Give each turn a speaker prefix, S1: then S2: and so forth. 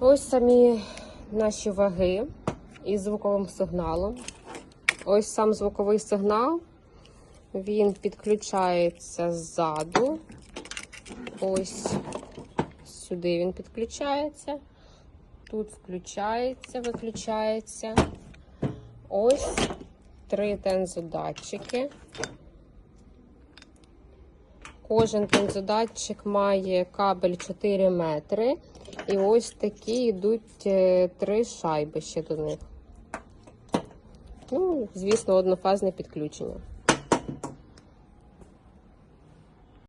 S1: Ось самі наші ваги із звуковим сигналом. Ось сам звуковий сигнал. Він підключається ззаду. Ось сюди він підключається. Тут включається, виключається. Ось 3 тензодатчики. Кожен тензодатчик має кабель 4 метри. І ось такі йдуть 3 шайби ще до них. Ну, звісно, однофазне підключення.